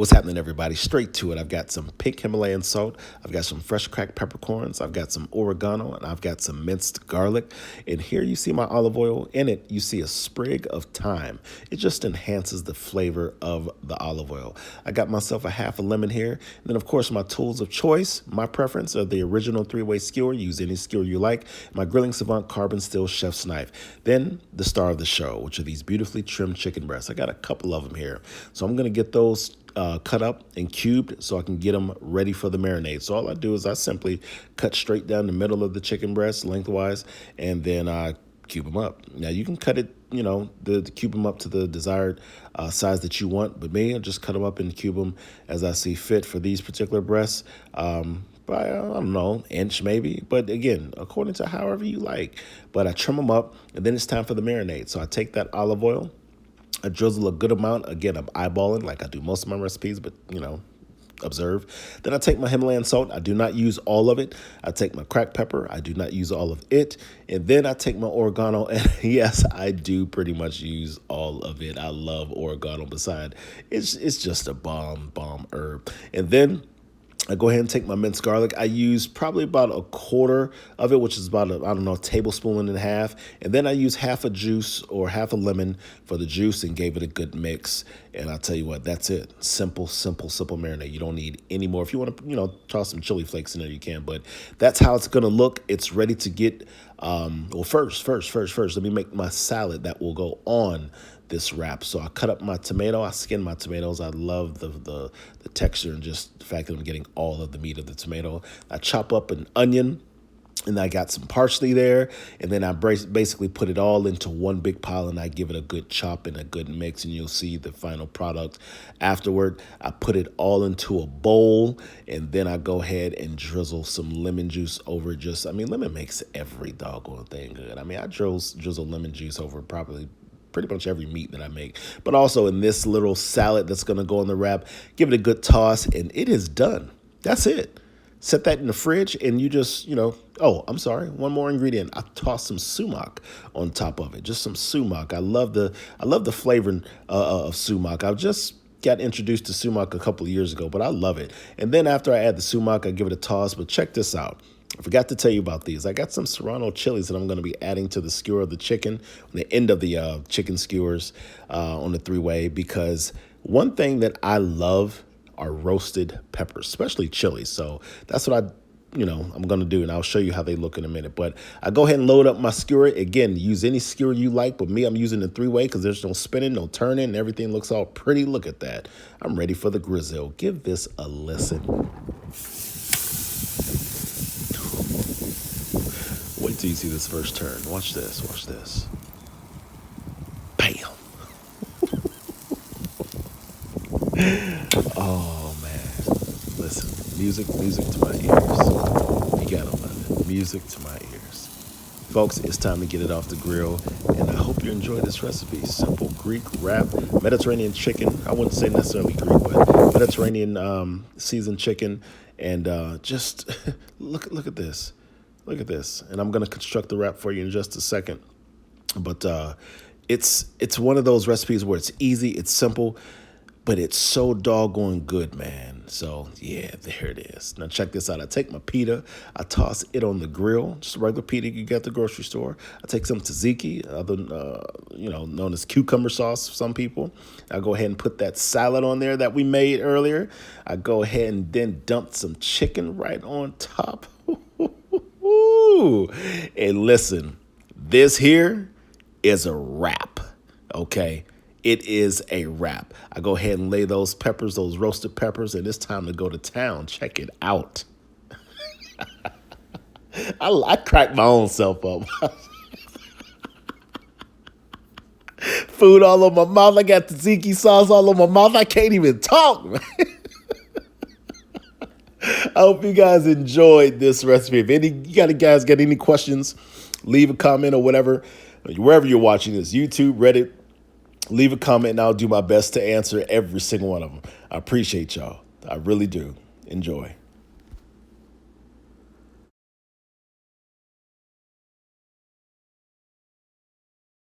What's happening, everybody? Straight to it. I've got some pink Himalayan salt. I've got some fresh cracked peppercorns. I've got some oregano, and I've got some minced garlic. And here you see my olive oil. In it, you see a sprig of thyme. It just enhances the flavor of the olive oil. I got myself a half a lemon here. And then, of course, my tools of choice, my preference are the original three-way skewer. Use any skewer you like. My Grilling Savant carbon steel chef's knife. Then the star of the show, which are these beautifully trimmed chicken breasts. I got a couple of them here. So I'm going to get those cut up and cubed so I can get them ready for the marinade. So all I do is I simply cut straight down the middle of the chicken breast lengthwise, and then I cube them up. Now you can cut it, the cube them up to the desired size that you want. But me, I just cut them up and cube them as I see fit for these particular breasts. By, I don't know, inch maybe. But again, according to however you like. But I trim them up, and then it's time for the marinade. So I take that olive oil. I drizzle a good amount. Again, I'm eyeballing like I do most of my recipes, but, observe. Then I take my Himalayan salt. I do not use all of it. I take my cracked pepper. I do not use all of it. And then I take my oregano. And yes, I do pretty much use all of it. I love oregano. Besides, it's just a bomb herb. And then I go ahead and take my minced garlic. I use probably about a quarter of it, which is about a tablespoon and a half. And then I use half a juice or half a lemon for the juice and gave it a good mix. And I'll tell you what, that's it. Simple marinade. You don't need any more. If you want to, toss some chili flakes in there, you can. But that's how it's going to look. It's ready to get, first, let me make my salad that will go on this wrap. So I cut up my tomato. I skin my tomatoes. I love the texture and just the fact that I'm getting all of the meat of the tomato. I chop up an onion, and I got some parsley there. And then I basically put it all into one big pile, and I give it a good chop and a good mix, and you'll see the final product afterward. I put it all into a bowl, and then I go ahead and drizzle some lemon juice over lemon makes every doggone thing good. I drizzle lemon juice over pretty much every meat that I make. But also in this little salad that's going to go in the wrap, give it a good toss, and it is done. That's it. Set that in the fridge, and you just, I'm sorry, one more ingredient. I toss some sumac on top of it, just some sumac. I love the flavor of sumac. I've just got introduced to sumac a couple of years ago, but I love it. And then after I add the sumac, I give it a toss. But check this out. I forgot to tell you about these. I got some serrano chilies that I'm going to be adding to the skewer of the chicken, on the end of the chicken skewers on the three-way, because one thing that I love are roasted peppers, especially chilies. So that's what I'm going to do, and I'll show you how they look in a minute. But I go ahead and load up my skewer. Again, use any skewer you like, but me, I'm using the three-way because there's no spinning, no turning, and everything looks all pretty. Look at that. I'm ready for the grizzle. Give this a listen. Wait till you see this first turn. Watch this. Bam. Oh, man. Listen, music to my ears. You gotta love it. Music to my ears. Folks, it's time to get it off the grill, and I hope you enjoy this recipe. Simple Greek wrap, Mediterranean chicken. I wouldn't say necessarily Greek, but Mediterranean seasoned chicken. And just look at this. Look at this. And I'm going to construct the wrap for you in just a second. But it's one of those recipes where it's easy, it's simple, but it's so doggone good, man. So, yeah, there it is. Now, check this out. I take my pita. I toss it on the grill, just a regular pita you get at the grocery store. I take some tzatziki, known as cucumber sauce for some people. I go ahead and put that salad on there that we made earlier. I go ahead and then dump some chicken right on top. And listen, this here is a wrap, okay? It is a wrap. I go ahead and lay those peppers, those roasted peppers, and it's time to go to town. Check it out. I cracked my own self up. Food all over my mouth. I got tzatziki sauce all over my mouth. I can't even talk, man. I hope you guys enjoyed this recipe. If you guys got any questions, leave a comment or whatever, wherever you're watching this, YouTube, Reddit, leave a comment, and I'll do my best to answer every single one of them. I appreciate y'all. I really do. Enjoy.